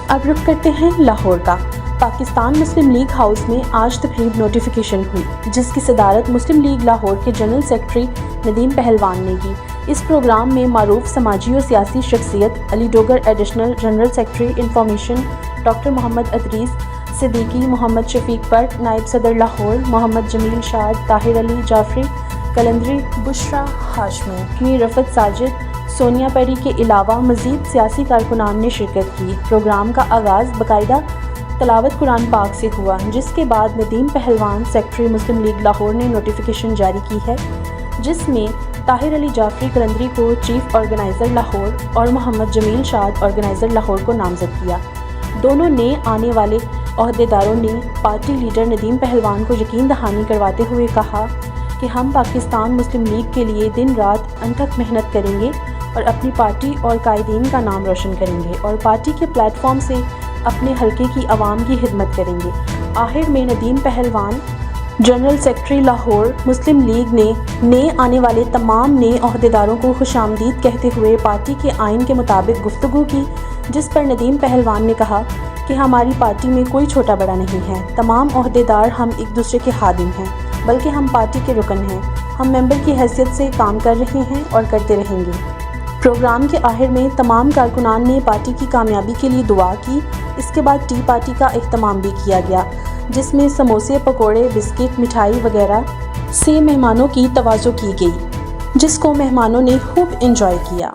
اب رخ کرتے ہیں لاہور کا۔ پاکستان مسلم لیگ ہاؤس میں آج تقریب نوٹیفیکیشن ہوئی، جس کی صدارت مسلم لیگ لاہور کے جنرل سیکرٹری ندیم پہلوان نے کی۔ اس پروگرام میں معروف سماجی و سیاسی شخصیت Ali Dogar additional general secretary information doctor Muhammad Idrees Siddiqui, Muhammad Shafiq Butt نائب صدر لاہور، محمد جمیل شاد، طاہر علی جعفری قلندری، بشرا ہاشمی، میر رفت ساجد، سونیا پری کے علاوہ مزید سیاسی کارکنان نے شرکت کی۔ پروگرام کا آغاز باقاعدہ تلاوت قرآن پاک سے ہوا، جس کے بعد ندیم پہلوان سیکرٹری مسلم لیگ لاہور نے نوٹیفیکیشن جاری کی ہے، جس میں طاہر علی جعفری قلندری کو چیف آرگنائزر لاہور اور محمد جمیل شاد آرگنائزر لاہور کو نامزد کیا۔ دونوں نئے آنے والے عہدیداروں نے پارٹی لیڈر ندیم پہلوان کو یقین دہانی کرواتے ہوئے کہا کہ ہم پاکستان مسلم لیگ کے لیے دن رات انتھک محنت کریں گے اور اپنی پارٹی اور قائدین کا نام روشن کریں گے اور پارٹی کے پلیٹ فارم سے اپنے حلقے کی عوام کی خدمت کریں گے۔ آخر میں ندیم پہلوان جنرل سیکرٹری لاہور مسلم لیگ نے نئے آنے والے تمام نئے عہدیداروں کو خوش آمدید کہتے ہوئے پارٹی کے آئین کے مطابق گفتگو کی، جس پر ندیم پہلوان نے کہا کہ ہماری پارٹی میں کوئی چھوٹا بڑا نہیں ہے، تمام عہدیدار ہم ایک دوسرے کے خادم ہیں، بلکہ ہم پارٹی کے رکن ہیں، ہم ممبر کی حیثیت سے کام کر رہے ہیں اور کرتے رہیں گے۔ پروگرام کے آخر میں تمام کارکنان نے پارٹی کی کامیابی کے لیے دعا کی۔ اس کے بعد ٹی پارٹی کا اہتمام بھی کیا گیا، جس میں سموسے، پکوڑے، بسکٹ، مٹھائی وغیرہ سے مہمانوں کی تواضع کی گئی، جس کو مہمانوں نے خوب انجوائے کیا۔